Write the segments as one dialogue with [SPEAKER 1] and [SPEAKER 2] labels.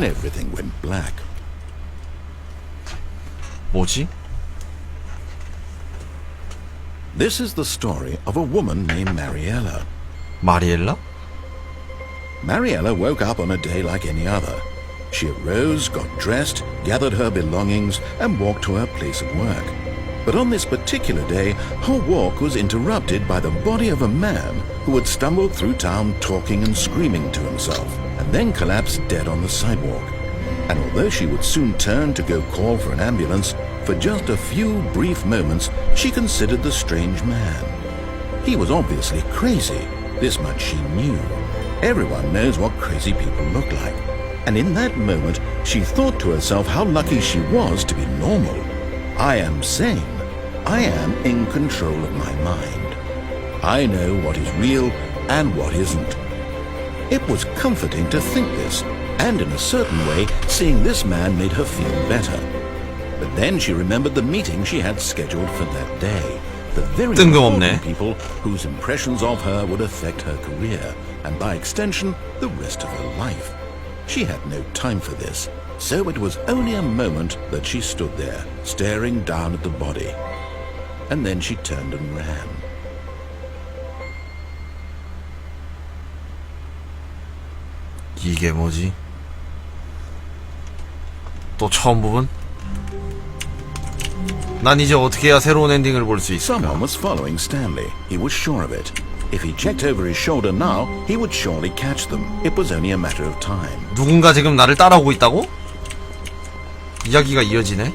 [SPEAKER 1] and everything went black.
[SPEAKER 2] 뭐지?
[SPEAKER 1] This is the story of a woman named Mariella.
[SPEAKER 2] 마리엘라?
[SPEAKER 1] Mariella woke up on a day like any other. She arose, got dressed, gathered her belongings, and walked to her place of work. But on this particular day, her walk was interrupted by the body of a man who had stumbled through town talking and screaming to himself, and then collapsed dead on the sidewalk. And although she would soon turn to go call for an ambulance, for just a few brief moments she considered the strange man. He was obviously crazy, this much she knew. Everyone knows what crazy people look like. And in that moment, she thought to herself how lucky she was to be normal. I am sane. I am in control of my mind. I know what is real and what isn't. It was comforting to think this, and in a certain way, seeing this man made her feel better. But then she remembered the meeting she had scheduled for that day. The very important people whose impressions of her would affect her career, and by extension, the rest of her life. She had no time for this, so it was only a moment that she stood there, staring down at the body. And then she turned and ran.
[SPEAKER 2] 이게 뭐지? 또 처음 부분? 난 이제 어떻게 해야 새로운 엔딩을 볼 수 있을까?
[SPEAKER 1] Someone was following Stanley. He was sure of it. If he checked over his shoulder now, he would surely catch them. It was only a matter of time.
[SPEAKER 2] 누군가 지금 나를 따라오고 있다고? 이야기가 이어지네.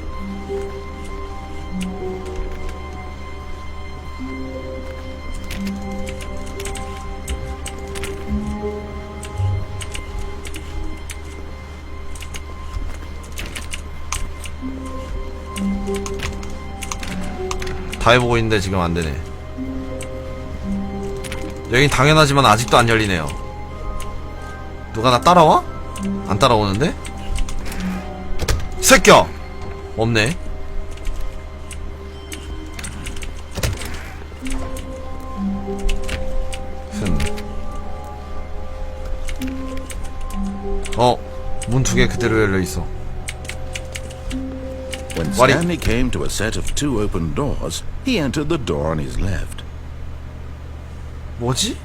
[SPEAKER 2] 다 해보고 있는데 지금 안되네. 여긴 당연하지만 아직도 안 열리네요. 누가 나 따라와? 안 따라오는데? 새끼야! 없네. 문 두 개 그대로 열려있어.
[SPEAKER 1] When Stanley came to a set of two open doors, he entered the door on his left.
[SPEAKER 2] 뭐지?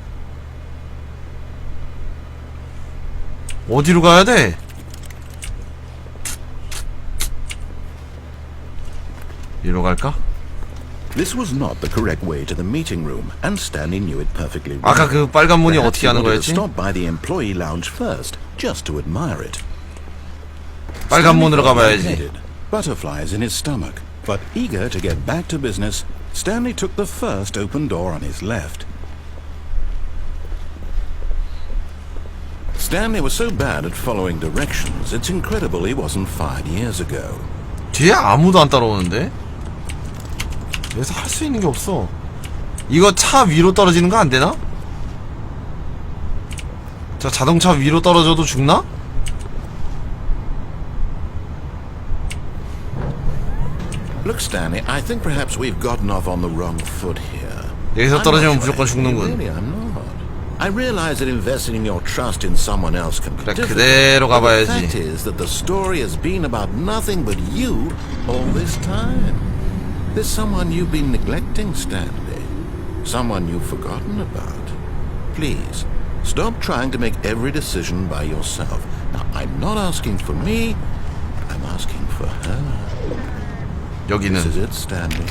[SPEAKER 2] 어디로 가야 돼? 이리로 갈까?
[SPEAKER 1] This was not the correct way to the meeting room, and Stanley knew it perfectly well.
[SPEAKER 2] 아까 그 빨간 문이
[SPEAKER 1] Perhaps
[SPEAKER 2] 어떻게
[SPEAKER 1] he
[SPEAKER 2] 하는
[SPEAKER 1] wanted to
[SPEAKER 2] 거였지?
[SPEAKER 1] stop by the employee lounge first, just to admire it.
[SPEAKER 2] 빨간 문으로
[SPEAKER 1] Stanley felt
[SPEAKER 2] 가봐야지.
[SPEAKER 1] lightheaded, butterflies in his stomach, but eager to get back to business, Stanley took the first open door on his left. Stanley was so bad at following directions, it's incredible he wasn't fired years ago.
[SPEAKER 2] 뒤에 아무도 안 따라오는데? 여기서 할 수 있는 게 없어. 이거 차 위로 떨어지는 거 안 되나? 저 자동차 위로 떨어져도 죽나?
[SPEAKER 1] Look, Stanley, I think perhaps we've gotten off on the wrong foot here.
[SPEAKER 2] 여기서 떨어지면 무조건 죽는군.
[SPEAKER 1] Really, I'm not. I realize that investing your trust in someone else can be
[SPEAKER 2] 그래,
[SPEAKER 1] difficult.
[SPEAKER 2] 그대로
[SPEAKER 1] But the
[SPEAKER 2] 가봐야지.
[SPEAKER 1] fact is that the story has been about nothing but you all this time. There's someone you've been neglecting, Stanley. Someone you've forgotten about. Please, stop trying to make every decision by yourself. Now, I'm not asking for me. I'm asking for her. This is
[SPEAKER 2] 여기는
[SPEAKER 1] it, Stanley.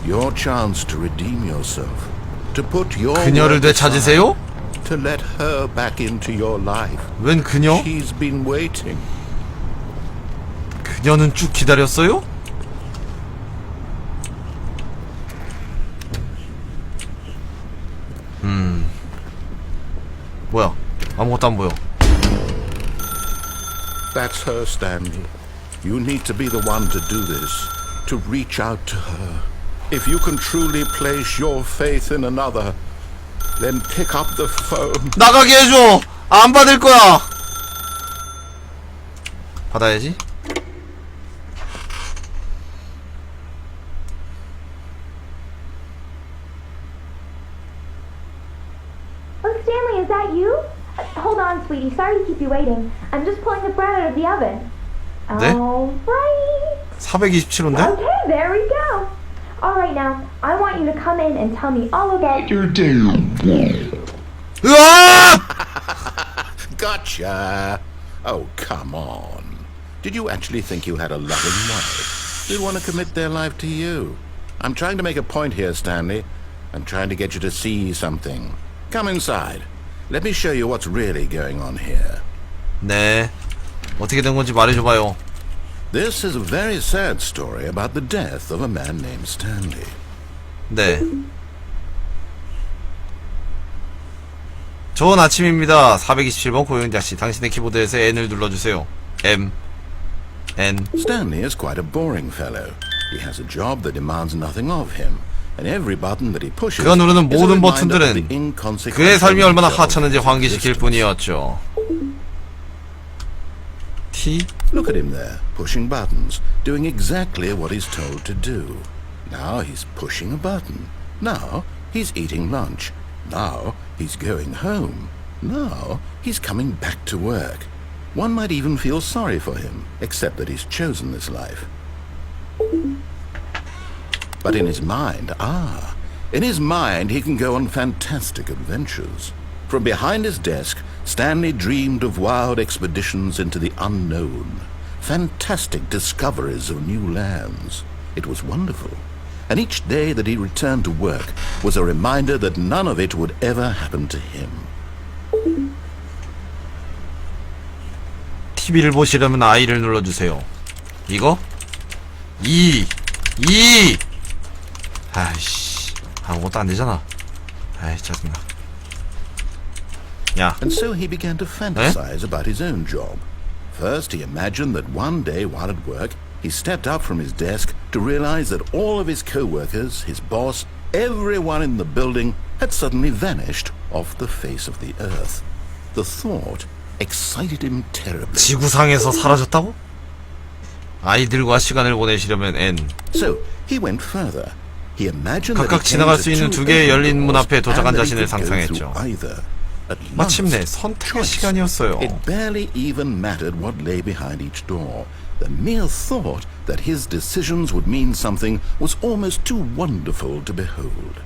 [SPEAKER 1] Your chance to redeem yourself. To put your
[SPEAKER 2] 그녀를
[SPEAKER 1] word aside.
[SPEAKER 2] 되찾으세요?
[SPEAKER 1] To let her back into your life.
[SPEAKER 2] 웬 그녀?
[SPEAKER 1] She's been waiting.
[SPEAKER 2] 그녀는 쭉 기다렸어요? 뭐야? 아무것도 안 보여.
[SPEAKER 1] That's her, Stanley. You need to be the one to do this. To reach out to her. If you can truly place your faith in another, then pick up the phone.
[SPEAKER 2] 나가게 해줘! 안 받을 거야! 받아야지.
[SPEAKER 3] Oh, Stanley, is that you? hold on, sweetie. Sorry to keep you waiting. I'm just pulling the bread out of the oven.
[SPEAKER 2] 네?
[SPEAKER 3] Alright.
[SPEAKER 2] 427호인데?
[SPEAKER 3] Okay, there we go. Alright, now, I want you to come in and tell me all about your
[SPEAKER 2] 으아!
[SPEAKER 1] Gotcha! Oh, come on. Did you actually think you had a loving wife? Who'd want to commit their life to you? I'm trying to make a point here, Stanley. I'm trying to get you to see something. Come inside. Let me show you what's really going on here.
[SPEAKER 2] 네. 어떻게 된 건지 말해줘봐요.
[SPEAKER 1] This is a very sad story about the death of a man named Stanley.
[SPEAKER 2] 네. 좋은 아침입니다. 427번 고용자씨. 당신의 키보드에서 N을 눌러주세요. M. N.
[SPEAKER 1] Stanley is quite a boring fellow. He has a job that demands nothing of him. And every button that he pushes
[SPEAKER 2] 그가 누르는
[SPEAKER 1] is a
[SPEAKER 2] 모든
[SPEAKER 1] reminder of the
[SPEAKER 2] 버튼들은
[SPEAKER 1] inconsequential
[SPEAKER 2] 그의 삶이 얼마나
[SPEAKER 1] nature of
[SPEAKER 2] 하찮은지
[SPEAKER 1] his
[SPEAKER 2] 환기시킬
[SPEAKER 1] existence.
[SPEAKER 2] 뿐이었죠. T.
[SPEAKER 1] Look at him there, pushing buttons, doing exactly what he's told to do. Now he's pushing a button. Now he's eating lunch. Now he's going home. Now he's coming back to work. One might even feel sorry for him, except that he's chosen this life. But in his mind, he can go on fantastic adventures. From behind his desk, Stanley dreamed of wild expeditions into the unknown, fantastic discoveries of new lands. It was wonderful. And each day that he returned to work was a reminder that none of it would ever happen to him.
[SPEAKER 2] TV를 보시려면 I를 눌러주세요. 이거? 2. 아이씨. 아무것도 안 되잖아. 아이, 짜증나. 야.
[SPEAKER 1] And so he began to fantasize about his own job. First, he imagined that one day while at work, he stepped up from his desk to realize that all of his co-workers, his boss, everyone in the building had suddenly vanished off the face of the earth. The thought excited him terribly.
[SPEAKER 2] 지구상에서 사라졌다고? 아이들과 시간을 보내시려면 N.
[SPEAKER 1] So he went further. He imagined that
[SPEAKER 2] 각각
[SPEAKER 1] he came
[SPEAKER 2] 지나갈
[SPEAKER 1] to
[SPEAKER 2] 수 있는
[SPEAKER 1] two
[SPEAKER 2] 두 개의
[SPEAKER 1] open
[SPEAKER 2] 열린 문
[SPEAKER 1] doors
[SPEAKER 2] 앞에 도착한
[SPEAKER 1] and that he
[SPEAKER 2] 자신을
[SPEAKER 1] could go through
[SPEAKER 2] 상상했죠.
[SPEAKER 1] either. At
[SPEAKER 2] 마침내
[SPEAKER 1] last,
[SPEAKER 2] 선택의
[SPEAKER 1] choice.
[SPEAKER 2] 시간이었어요.
[SPEAKER 1] It barely even mattered what lay behind each door. The mere thought that his decisions would mean something was almost too wonderful to behold.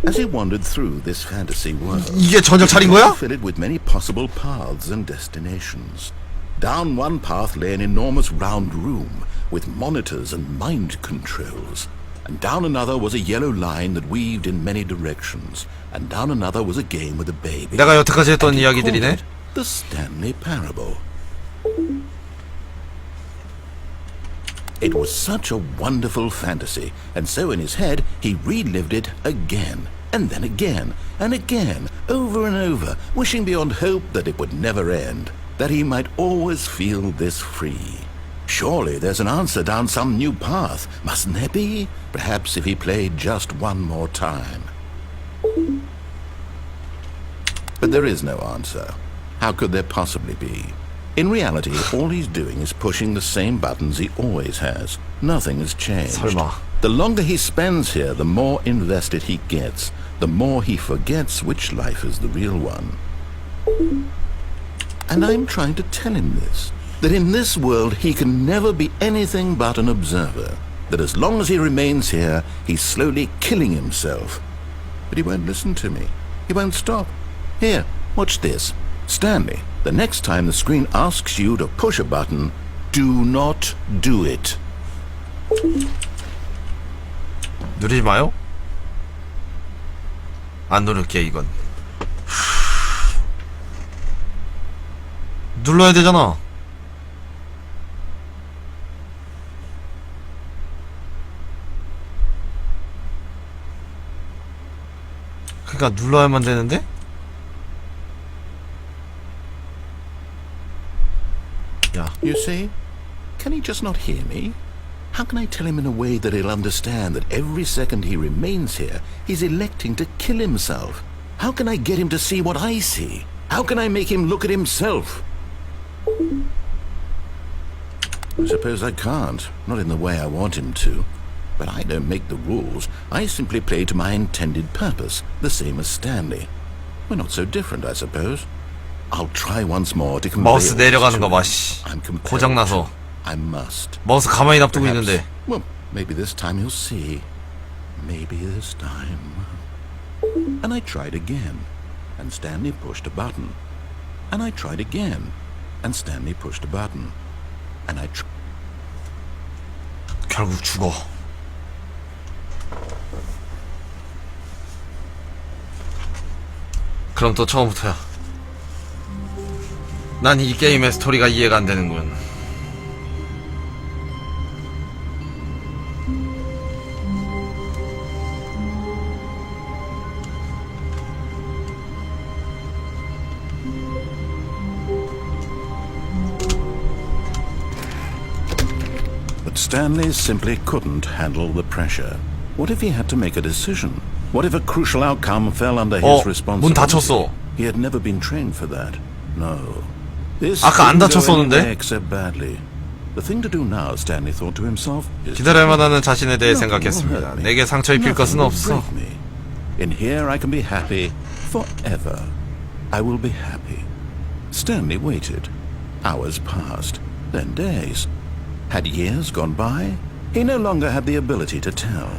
[SPEAKER 1] As he wandered through this fantasy world,
[SPEAKER 2] 이게 저녁 차린
[SPEAKER 1] he
[SPEAKER 2] 거야?
[SPEAKER 1] was fitted with many possible paths and destinations. Down one path lay an enormous round room with monitors and mind controls. And down another was a yellow line that weaved in many directions. And down another was a game with a baby.
[SPEAKER 2] 내가 여태까지 했던
[SPEAKER 1] And he called
[SPEAKER 2] 이야기들이네.
[SPEAKER 1] it The Stanley Parable. It was such a wonderful fantasy, and so in his head he relived it again, and then again, and again, over and over, wishing beyond hope that it would never end, that he might always feel this free. Surely there's an answer down some new path, mustn't there be? Perhaps if he played just one more time. But there is no answer. How could there possibly be? In reality, all he's doing is pushing the same buttons he always has. Nothing has changed.
[SPEAKER 2] 설마.
[SPEAKER 1] The longer he spends here, the more invested he gets, the more he forgets which life is the real one. And I'm trying to tell him this, that in this world he can never be anything but an observer, that as long as he remains here, he's slowly killing himself. But he won't listen to me. He won't stop. Here, watch this. Stanley, the next time the screen asks you to push a button, do not do it.
[SPEAKER 2] 누르지 마요. 안 누를게 이건. 눌러야 되잖아. 그러니까 눌러야만 되는데? 야.
[SPEAKER 1] You see? Can he just not hear me? How can I tell him in a way that he'll understand that every second he remains here, he's electing to kill himself? How can I get him to see what I see? How can I make him look at himself? I suppose I can't, not in the way I want him to. But I don't make the rules. I simply play to my intended purpose, the same as Stanley. We're not so different, I suppose. I'll try once more to convey
[SPEAKER 2] 마우스
[SPEAKER 1] all this
[SPEAKER 2] 내려가는
[SPEAKER 1] to
[SPEAKER 2] 거 봐,
[SPEAKER 1] him.
[SPEAKER 2] 씨.
[SPEAKER 1] I'm compelled
[SPEAKER 2] 고장나서.
[SPEAKER 1] to. I must.
[SPEAKER 2] 마우스 가만히 놔두고
[SPEAKER 1] Perhaps,
[SPEAKER 2] 있는데.
[SPEAKER 1] well, maybe this time he'll see. Maybe this time. And I tried again, and Stanley pushed a button. And I tried again, and Stanley pushed a button. And I
[SPEAKER 2] 결국 죽어. 그럼 또 처음부터야. 난 이 게임의 스토리가 이해가 안 되는군.
[SPEAKER 1] But Stanley simply couldn't handle the pressure. What if he had to make a decision? What if a crucial outcome fell under his
[SPEAKER 2] 문 닫혔어.
[SPEAKER 1] responsibility? He had never been trained for that. No. This
[SPEAKER 2] 아까 안
[SPEAKER 1] couldn't go
[SPEAKER 2] 닫혔었는데?
[SPEAKER 1] anywhere except badly. The thing to do now, Stanley thought to himself, is
[SPEAKER 2] 기다릴 만하는 자신에 대해
[SPEAKER 1] nothing will
[SPEAKER 2] 생각했습니다.
[SPEAKER 1] hurt me.
[SPEAKER 2] 내게 상처 입힐
[SPEAKER 1] Nothing
[SPEAKER 2] 것은
[SPEAKER 1] will
[SPEAKER 2] 없어.
[SPEAKER 1] break me. In here I can be happy forever. I will be happy. Stanley waited. Hours passed, then days. Had years gone by? He no longer had the ability to tell.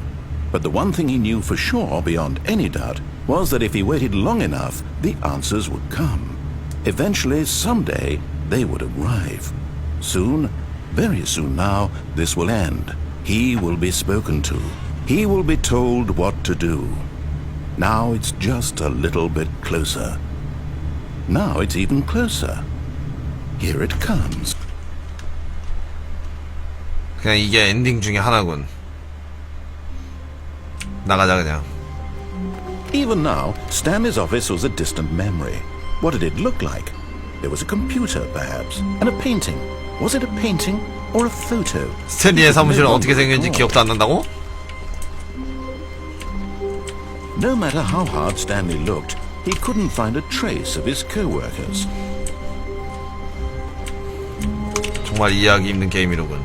[SPEAKER 1] But the one thing he knew for sure, beyond any doubt, was that if he waited long enough, the answers would come. Eventually, someday, they would arrive. Soon, very soon now, this will end. He will be spoken to. He will be told what to do. Now it's just a little bit closer. Now it's even closer. Here it comes.
[SPEAKER 2] 그냥 이게 엔딩 중에 하나군. 나가자 그냥.
[SPEAKER 1] Even now, Stanley's office was a distant memory. What did it look like? There was a computer, perhaps, and a painting. Was it a painting or a photo?
[SPEAKER 2] 스탠리의 사무실은 어떻게 생겼는지 기억도 안 난다고?
[SPEAKER 1] No matter how hard Stanley looked, he couldn't find a trace of his co-workers.
[SPEAKER 2] 정말 이해하기 힘든 게임이로군.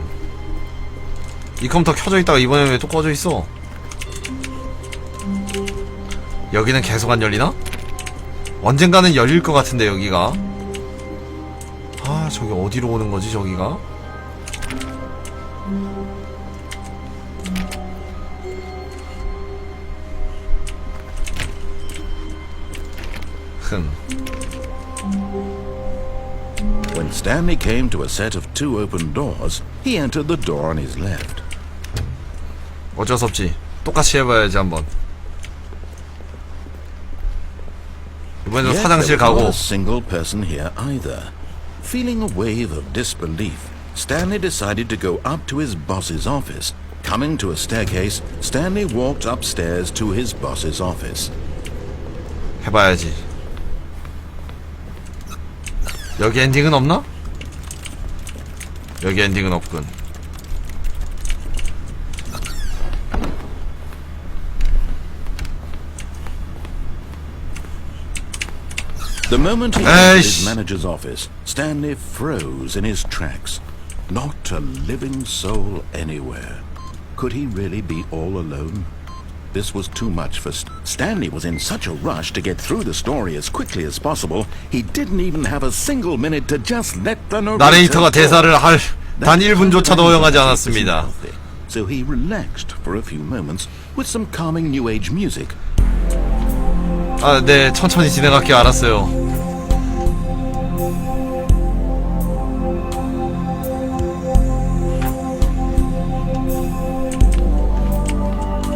[SPEAKER 2] 이 컴퓨터 켜져 있다가 이번에 왜 또 꺼져 있어? 여기는 계속 안 열리나? 언젠가는 열릴 것 같은데 여기가. 아 저기 어디로 오는 거지 저기가? 흠.
[SPEAKER 1] When Stanley came to a set of two open doors, he entered the door on his left.
[SPEAKER 2] 어쩔 수 없지. 똑같이 해봐야지 한번. 이번에도
[SPEAKER 1] Yet
[SPEAKER 2] 화장실
[SPEAKER 1] there was
[SPEAKER 2] 가고.
[SPEAKER 1] not a single person here either. Feeling a wave of disbelief, Stanley decided to go up to his boss's office. Coming to a staircase, Stanley walked upstairs to his boss's office.
[SPEAKER 2] 해봐야지. 여기 엔딩은 없나? 여기 엔딩은 없군.
[SPEAKER 1] The moment he entered his
[SPEAKER 2] Eish.
[SPEAKER 1] manager's office, Stanley froze in his tracks. Not a living soul anywhere. Could he really be all alone? This was too much for Stanley was in such a rush to get through the story as quickly as possible, he didn't even have a single minute to just let the
[SPEAKER 2] 나레이터가
[SPEAKER 1] narrator
[SPEAKER 2] 대사를 할 단
[SPEAKER 1] That
[SPEAKER 2] 1분조차도 허용하지
[SPEAKER 1] was
[SPEAKER 2] 않았습니다.
[SPEAKER 1] unhealthy. So he relaxed for a few moments with some calming new age music.
[SPEAKER 2] 아, 네, 천천히 진행할게요. 알았어요.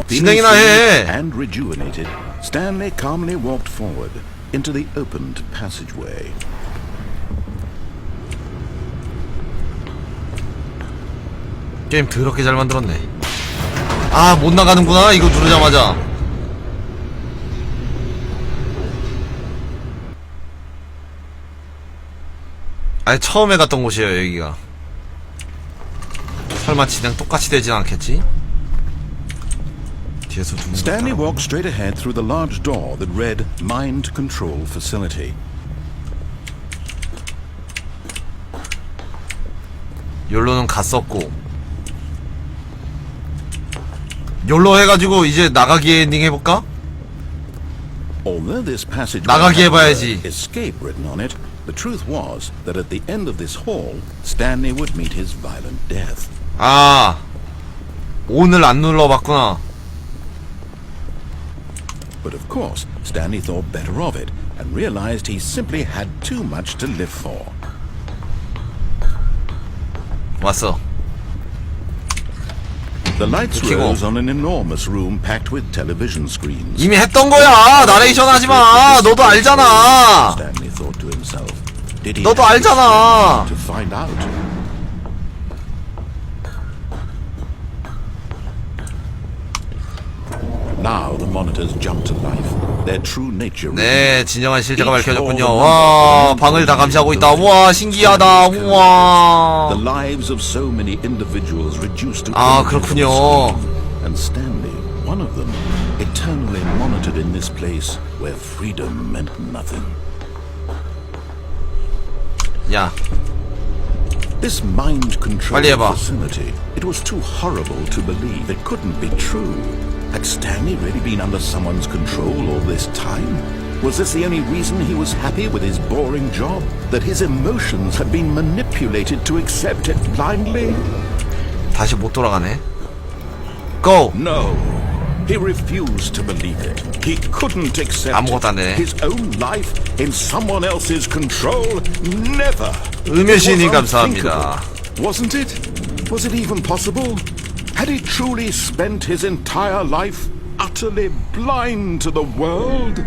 [SPEAKER 2] 진행이나 해.
[SPEAKER 1] And rejuvenated, Stanley calmly walked forward into the opened passageway.
[SPEAKER 2] 게임 더럽게 잘 만들었네. 아, 못 나가는구나. 이거 누르자마자. 아니, 처음에 갔던 곳이에요, 여기가. 설마 진행 똑같이 되진 않겠지? 뒤에서 누군가
[SPEAKER 1] Stanley
[SPEAKER 2] 따라오네.
[SPEAKER 1] walked straight ahead through the large door that read Mind Control Facility.
[SPEAKER 2] 욜로는 갔었고. 욜로 해가지고 이제 나가기 엔딩 해볼까?
[SPEAKER 1] Although this passage
[SPEAKER 2] 나가게
[SPEAKER 1] had the word
[SPEAKER 2] 해봐야지.
[SPEAKER 1] escape written on it, the truth was that at the end of this hall, Stanley would meet his violent death.
[SPEAKER 2] 아, 오늘 안 눌러봤구나.
[SPEAKER 1] But of course, Stanley thought better of it and realized he simply had too much to live for.
[SPEAKER 2] 왔어.
[SPEAKER 1] The lights
[SPEAKER 2] 켜고.
[SPEAKER 1] rose on an enormous room packed with television screens.
[SPEAKER 2] 이미 했던 거야. 나레이션 하지 마. 너도 알잖아.
[SPEAKER 1] Stanley thought to himself. Did he
[SPEAKER 2] 너도
[SPEAKER 1] have to
[SPEAKER 2] 알잖아.
[SPEAKER 1] to find out? Now the monitors jumped to life. Their true nature.
[SPEAKER 2] 네, 진정한 실체가 밝혀졌군요. 와, 방을 다 감시하고 있다. 우와, 신기하다. 우와.
[SPEAKER 1] The lives of so many individuals reduced to
[SPEAKER 2] 아, 그렇군요.
[SPEAKER 1] and Stanley, one of them, eternally monitored in this place where freedom meant nothing.
[SPEAKER 2] 야,
[SPEAKER 1] This mind control
[SPEAKER 2] 빨리 해봐.
[SPEAKER 1] facility, it was too horrible to believe. It couldn't be true. Had Stanley really been under someone's control all this time? Was this the only reason he was happy with his boring job? That his emotions had been manipulated to accept it blindly?
[SPEAKER 2] 다시 못 돌아가네. Go.
[SPEAKER 1] No. He refused to believe it. He couldn't accept
[SPEAKER 2] 아무것도 안 되네.
[SPEAKER 1] his own life in someone else's control. Never.
[SPEAKER 2] 음유시인님
[SPEAKER 1] It was
[SPEAKER 2] 감사합니다.
[SPEAKER 1] unthinkable. Wasn't it? Was it even possible? Had he truly spent his entire life utterly blind to the world?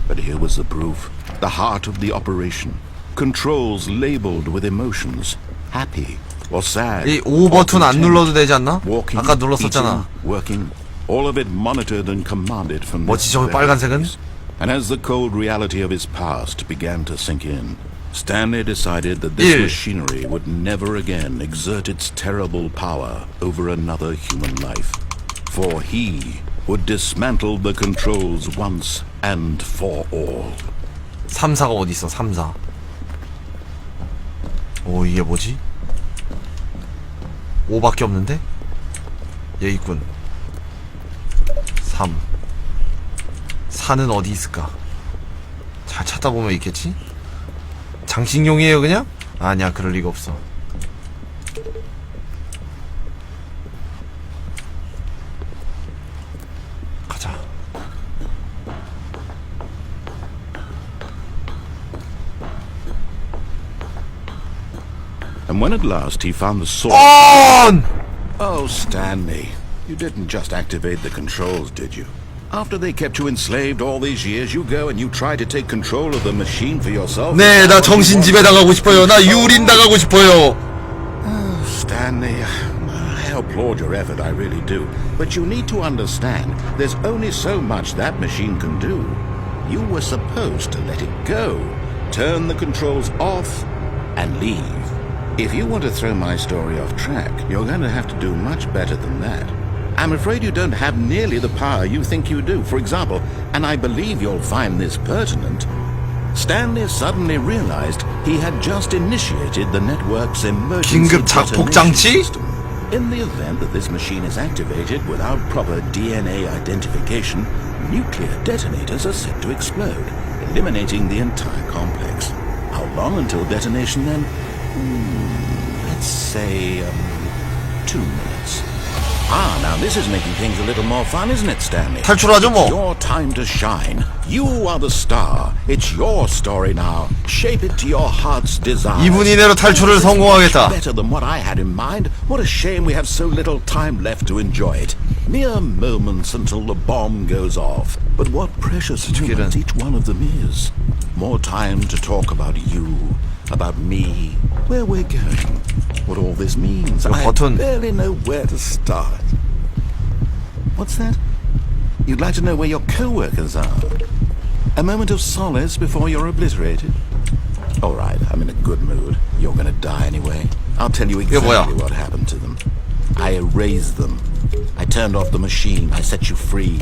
[SPEAKER 1] But here was the proof. The heart of the operation. Controls labeled with emotions. Happy or sad.
[SPEAKER 2] 이 O 버튼 안 눌러도 되지 않나?
[SPEAKER 1] Walking,
[SPEAKER 2] 아까 눌렀었잖아.
[SPEAKER 1] eating, working, all of it monitored and commanded from
[SPEAKER 2] 뭐지
[SPEAKER 1] this
[SPEAKER 2] 저기
[SPEAKER 1] very
[SPEAKER 2] 빨간색은?
[SPEAKER 1] place. And as the cold reality of his past began to sink in, Stanley decided that this
[SPEAKER 2] 1.
[SPEAKER 1] machinery would never again exert its terrible power over another human life. For he would dismantle the controls once and for all.
[SPEAKER 2] 3사가 어디 있어? 3사. 오, 이게 뭐지? 5밖에 없는데? 얘 있군. 3. 4는 어디 있을까? 잘 찾다 보면 있겠지? 장식용이에요 그냥? 아니야, 그럴 리가 없어. 가자.
[SPEAKER 1] And when at last he found the source...
[SPEAKER 2] On!
[SPEAKER 1] Oh, Stanley, you didn't just activate the controls, did you? After they kept you enslaved all these years, you go and you try to take control of the machine for yourself?
[SPEAKER 2] 네, 나 정신집에 나가고 싶어요. 나 유린 나가고 싶어요.
[SPEAKER 1] Oh, Stanley, I applaud your effort, I really do. But you need to understand, there's only so much that machine can do. You were supposed to let it go, turn the controls off, and leave. If you want to throw my story off track, you're going to have to do much better than that. I'm afraid you don't have nearly the power you think you do. For example, and I believe you'll find this pertinent, Stanley suddenly realized he had just initiated the network's emergency
[SPEAKER 2] 긴급 작폭 장치?
[SPEAKER 1] detonation system. In the event that this machine is activated without proper DNA identification, nuclear detonators are set to explode, eliminating the entire complex. How long until detonation then? Let's say 2 minutes. Ah, now this is making things a little more fun, isn't it, Stanley?
[SPEAKER 2] 탈출하죠 뭐.
[SPEAKER 1] It's your time to shine. You are the star. It's your story now. Shape it to your heart's desire.
[SPEAKER 2] 2분 이내로 탈출을 성공하겠다.
[SPEAKER 1] Better than what I had in mind. What a shame we have so little time left to enjoy it. Mere moments until the bomb goes off. But what precious moments each one of them is. More time to talk about you, about me, where we're going, what all this means. I
[SPEAKER 2] 버튼.
[SPEAKER 1] barely know where to start. What's that? You'd like to know where your co-workers are? A moment of solace before you're obliterated? All right, I'm in a good mood. You're gonna die anyway. I'll tell you exactly
[SPEAKER 2] 뭐야?
[SPEAKER 1] what happened to them. I erased them. I turned off the machine. I set you free.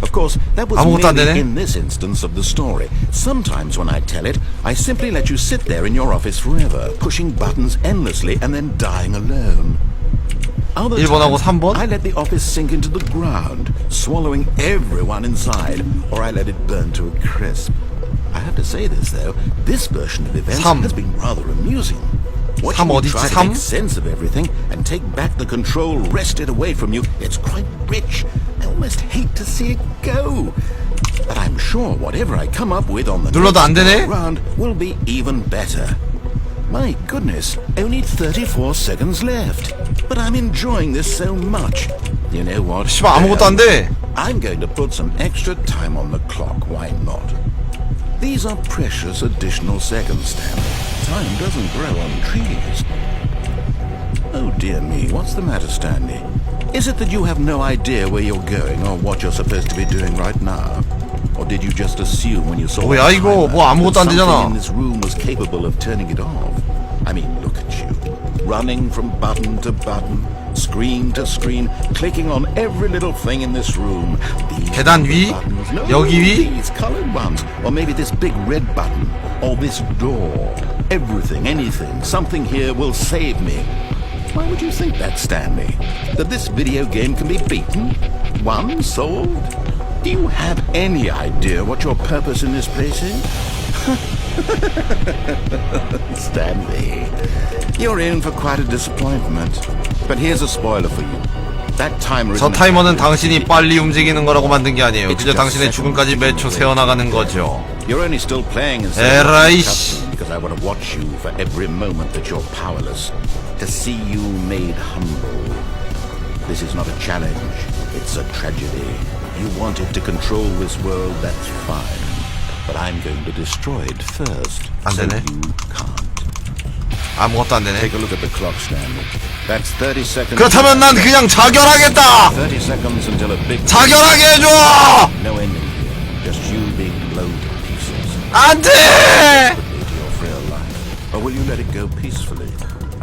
[SPEAKER 1] Of course, that was
[SPEAKER 2] 아무것도 안
[SPEAKER 1] merely
[SPEAKER 2] 되네.
[SPEAKER 1] in this instance of the story. Sometimes when I tell it, I simply let you sit there in your office forever, pushing buttons endlessly and then dying alone. Other
[SPEAKER 2] 1번하고
[SPEAKER 1] times,
[SPEAKER 2] 3번?
[SPEAKER 1] I let the office sink into the ground, swallowing everyone inside, or I let it burn to a crisp. I have to say this though, this version of events
[SPEAKER 2] 삼.
[SPEAKER 1] has been rather amusing. Watching
[SPEAKER 2] 삼
[SPEAKER 1] you
[SPEAKER 2] 어딨지,
[SPEAKER 1] try to
[SPEAKER 2] 삼?
[SPEAKER 1] make sense of everything and take back the control wrested away from you, it's quite rich. I almost hate to see it go. But I'm sure whatever I come up with on the
[SPEAKER 2] 눌러도 안
[SPEAKER 1] next
[SPEAKER 2] 되네?
[SPEAKER 1] round will be even better. My goodness, only 34 seconds left. But I'm enjoying this so much. You know what?
[SPEAKER 2] 씨발 아무것도 안 돼.
[SPEAKER 1] I'm going to put some extra time on the clock, why not? These are precious additional seconds, Stanley. Time doesn't grow on trees. Oh dear me, what's the matter, Stanley? Is it that you have no idea where you're going or what you're supposed to be doing right now? Or did you just assume when you saw
[SPEAKER 2] 뭐야,
[SPEAKER 1] the
[SPEAKER 2] 이거?
[SPEAKER 1] timer
[SPEAKER 2] 뭐 아무것도 안
[SPEAKER 1] that
[SPEAKER 2] 되잖아.
[SPEAKER 1] something in this room was capable of turning it off? I mean, look at you. Running from button to button, screen to screen, clicking on every little thing in this room. These
[SPEAKER 2] 계단 위?
[SPEAKER 1] buttons. No,
[SPEAKER 2] 여기 위?
[SPEAKER 1] these colored ones. Or maybe this big red button. Or this door. Everything, anything, something here will save me. Why would you think that, Stanley? That this video game can be beaten? Won? Solved? Do you have any idea what your purpose in this place is? Stanley, you're in for quite a disappointment. But here's a spoiler for you. That timer
[SPEAKER 2] 저
[SPEAKER 1] isn't
[SPEAKER 2] 타이머는 당신이 빨리 움직이는 거라고 만든 게 아니에요. 그저 당신의 죽음까지 몇 초 세어나가는 거죠.
[SPEAKER 1] You're only still playing and
[SPEAKER 2] 에라이
[SPEAKER 1] because I want to watch you for every moment that you're powerless. To see you made humble. This is not a challenge. It's a tragedy. You wanted to control this world, that's fine. But I'm going to destroy it first.
[SPEAKER 2] 안
[SPEAKER 1] So
[SPEAKER 2] 되네.
[SPEAKER 1] you can't.
[SPEAKER 2] 아무것도 안 되네.
[SPEAKER 1] Take a look at the clock, Stanley. That's 30 seconds.
[SPEAKER 2] 그렇다면 난 그냥 자결하겠다.
[SPEAKER 1] 30 seconds until a big
[SPEAKER 2] 자결하게 해줘.
[SPEAKER 1] no ending here. Just you being blown to pieces.
[SPEAKER 2] 안 돼.
[SPEAKER 1] To your frail life. Or will you let it go peacefully?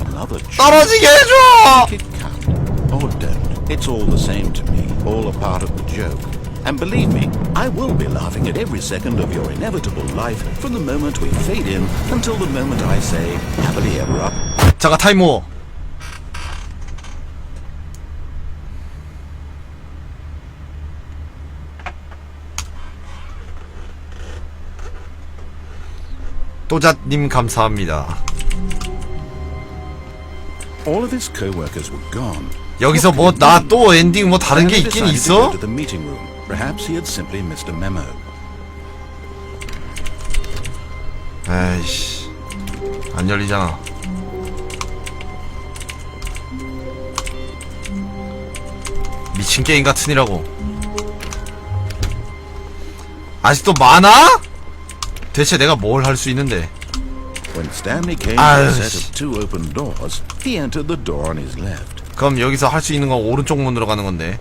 [SPEAKER 1] Another choice.
[SPEAKER 2] 떨어지게 해줘.
[SPEAKER 1] Make it count. Or don't. It's all the same to me. All a part of the joke. And believe me, I will be laughing at every second of your inevitable life from the moment we fade in until the moment I say happily ever up.
[SPEAKER 2] 잠깐 타이머. 또잣님 감사합니다.
[SPEAKER 1] All of his co-workers were gone.
[SPEAKER 2] 여기서 뭐 나 또 엔딩 뭐 다른 게 있긴
[SPEAKER 1] Stanley decided to
[SPEAKER 2] 있어?
[SPEAKER 1] go to the meeting room. Perhaps he had simply missed a memo.
[SPEAKER 2] 에이씨 안 열리잖아. 미친 게임 같으니라고. 아직도 많아? 대체 내가 뭘 할 수 있는데?
[SPEAKER 1] When Stanley came to
[SPEAKER 2] 아유,
[SPEAKER 1] a set of two open doors, he entered the door on his left.
[SPEAKER 2] 그럼 여기서 할 수 있는 건 오른쪽 문으로 가는 건데.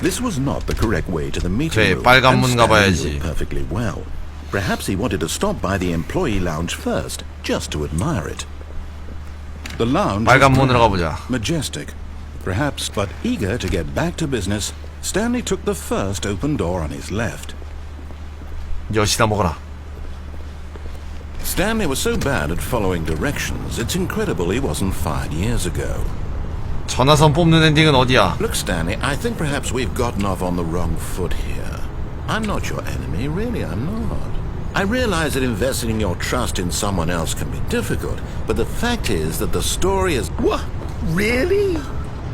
[SPEAKER 1] This was not the correct way to the meeting
[SPEAKER 2] 그래,
[SPEAKER 1] room.
[SPEAKER 2] 빨간
[SPEAKER 1] and
[SPEAKER 2] 문
[SPEAKER 1] Stanley
[SPEAKER 2] 가봐야지.
[SPEAKER 1] knew it perfectly well. Perhaps he wanted to stop by the employee lounge first, just to admire it. The lounge
[SPEAKER 2] 빨간
[SPEAKER 1] was
[SPEAKER 2] 문으로
[SPEAKER 1] grand,
[SPEAKER 2] 가보자.
[SPEAKER 1] majestic. Perhaps, but eager to get back to business, Stanley took the first open door on his left.
[SPEAKER 2] 여시다 먹어라.
[SPEAKER 1] Stanley was so bad at following directions, it's incredible he wasn't fired years ago.
[SPEAKER 2] 전화선 뽑는 엔딩은 어디야?
[SPEAKER 1] Look, Stanley, I think perhaps we've gotten off on the wrong foot here. I'm not your enemy, really, I'm not. I realize that investing your trust in someone else can be difficult, but the fact is that the story is... What? Really?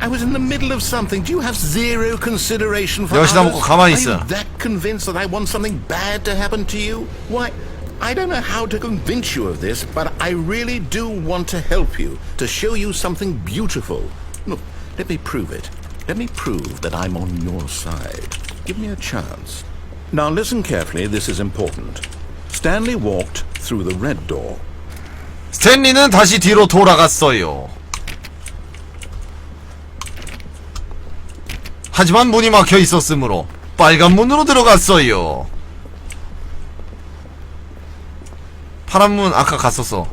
[SPEAKER 1] I was in the middle of something. Do you have zero consideration for
[SPEAKER 2] 여시다
[SPEAKER 1] others?
[SPEAKER 2] 먹고 가만히
[SPEAKER 1] Are
[SPEAKER 2] 있어.
[SPEAKER 1] you that convinced that I want something bad to happen to you? Why, I don't know how to convince you of this, but I really do want to help you, to show you something beautiful. Look, let me prove it. Let me prove that I'm on your side. Give me a chance. Now listen carefully, this is important. Stanley walked through the red door.
[SPEAKER 2] 스탠리는 다시 뒤로 돌아갔어요. 하지만 문이 막혀 있었으므로 빨간 문으로 들어갔어요. 파란 문 아까 갔었어.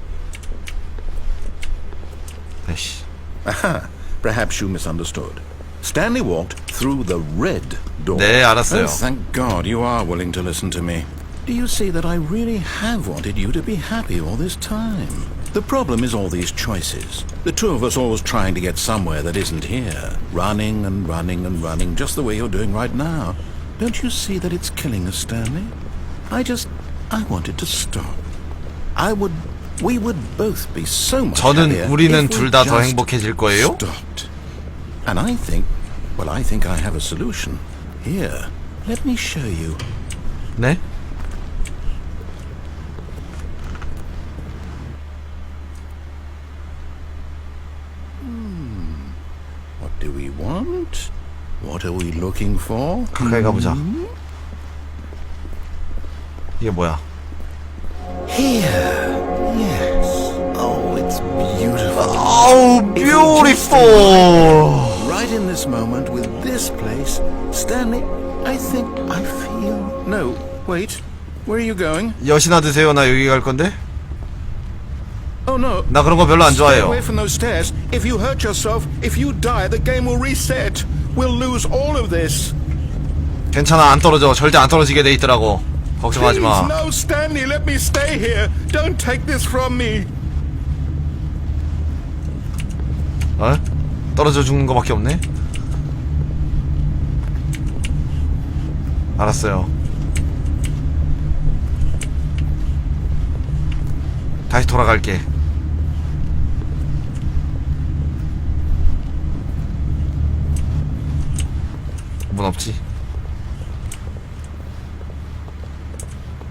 [SPEAKER 2] 에이씨.
[SPEAKER 1] Aha, perhaps you misunderstood. Stanley walked through the red door.
[SPEAKER 2] 네, 알았어요.
[SPEAKER 1] Oh, thank God you are willing to listen to me. Do you see that I really have wanted you to be happy all this time? The problem is all these choices. The two of us always trying to get somewhere that isn't here. Running and running and running, just the way you're doing right now. Don't you see that it's killing us, Stanley? I want it to stop. We would both be so much happier
[SPEAKER 2] 저는 우리는
[SPEAKER 1] if we
[SPEAKER 2] 둘 다 더
[SPEAKER 1] just
[SPEAKER 2] 행복해질 거예요?
[SPEAKER 1] stopped. And I think I have a solution. Here, let me show you.
[SPEAKER 2] 네?
[SPEAKER 1] What do we want? What are we looking for?
[SPEAKER 2] 가까이 가보자. 이게 뭐야?
[SPEAKER 1] Here. Yes. Oh, it's beautiful.
[SPEAKER 2] Oh, beautiful!
[SPEAKER 1] Right in this moment with this place, Stanley, I think I feel... No, wait. Where are you going?
[SPEAKER 2] 여신아 드세요. 나 여기 갈 건데?
[SPEAKER 1] Oh no.
[SPEAKER 2] 나 그런 거 별로 안
[SPEAKER 1] Stay
[SPEAKER 2] 좋아해요.
[SPEAKER 1] away from those stairs. If you hurt yourself, if you die, the game will reset. We'll lose all of this.
[SPEAKER 2] 괜찮아, 안 떨어져. 절대 안 떨어지게 돼 있더라고. 걱정하지
[SPEAKER 1] Please,
[SPEAKER 2] 마.
[SPEAKER 1] no, Stanley, let me stay here. Don't take this from me.
[SPEAKER 2] 어? 떨어져 죽는 거밖에 없네? 알았어요. 다시 돌아갈게. 문 없지?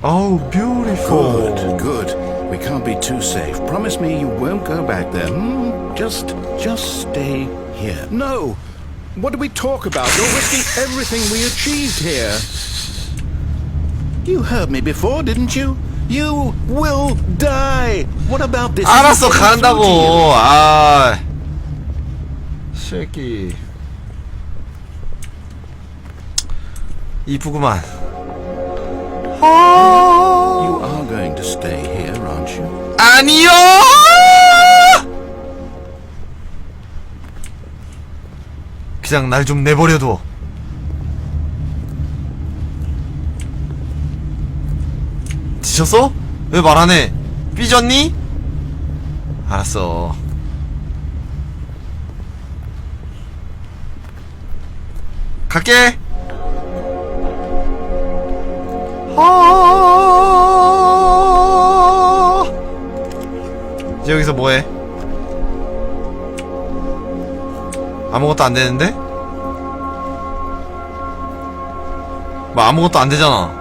[SPEAKER 2] Oh, beautiful.
[SPEAKER 1] Good. We can't be too safe. Promise me you won't go back there. Just stay here. No! What do we talk about? You're risking everything we achieved here. You heard me before, didn't you? You will die. What about this?
[SPEAKER 2] 알았어, 간다고. 아, 새끼. 이쁘구만.
[SPEAKER 1] You are going to stay here, aren't you?
[SPEAKER 2] 아니요. 그냥 날 좀 내버려둬. 지쳤어? 왜 말 안 해? 삐졌니? 알았어. 갈게. 이제 여기서 뭐해? 아무것도 안 되는데? 뭐 아무것도 안 되잖아.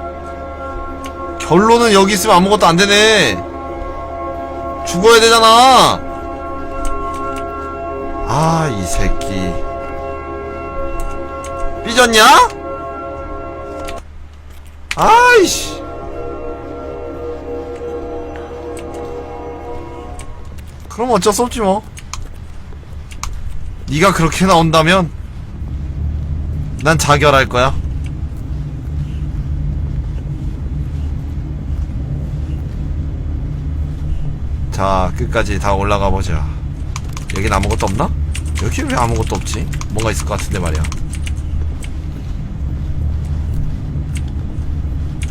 [SPEAKER 2] 결론은 여기 있으면 아무것도 안 되네. 죽어야 되잖아. 아, 이 새끼. 삐졌냐? 아이씨. 그럼 어쩔 수 없지 뭐. 네가 그렇게 나온다면 난 자결할 거야. 자, 끝까지 다 올라가 보자. 여긴 아무것도 없나? 여기 왜 아무것도 없지? 뭔가 있을 것 같은데 말이야.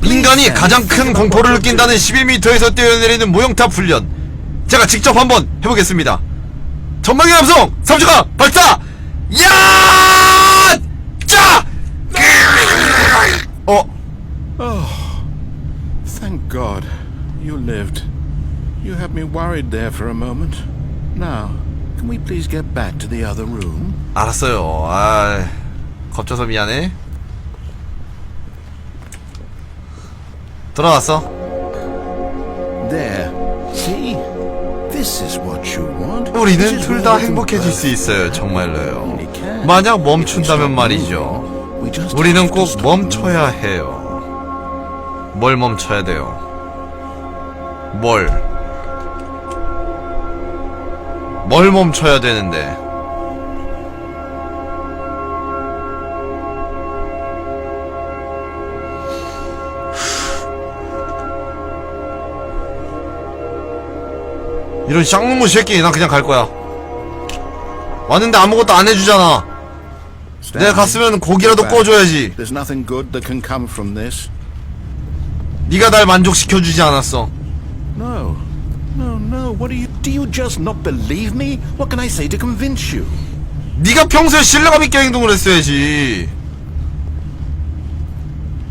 [SPEAKER 2] 인간이 가장 큰 공포를 느낀다는 11m에서 뛰어내리는 모형탑 훈련. 제가 직접 한번 해보겠습니다. 전망의 함성 3초간 발사! 야! 짜!
[SPEAKER 1] Thank God. You lived. You had me worried there for a moment. Now, can we please get back to the other room?
[SPEAKER 2] 알았어요. 아, 겁줘서 미안해. 들어왔어.
[SPEAKER 1] There. See? This is what you want.
[SPEAKER 2] 우리는 둘 다 행복해질 수 있어요. 정말로요. 만약 멈춘다면 말이죠. 우리는 꼭 멈춰야 해요. 뭘 멈춰야 돼요? 뭘 멈춰야 되는데? 이런 쌍놈의 새끼. 난 그냥 갈 거야. 왔는데 아무것도 안 해주잖아. 내가 갔으면 고기라도 구워줘야지.
[SPEAKER 1] There's nothing good that can come from this.
[SPEAKER 2] 네가 날 만족시켜주지 않았어.
[SPEAKER 1] No. No, no, what do you just not believe me? What can I say to convince you?
[SPEAKER 2] 네가 평소에 신뢰감 있게 행동을 했어야지.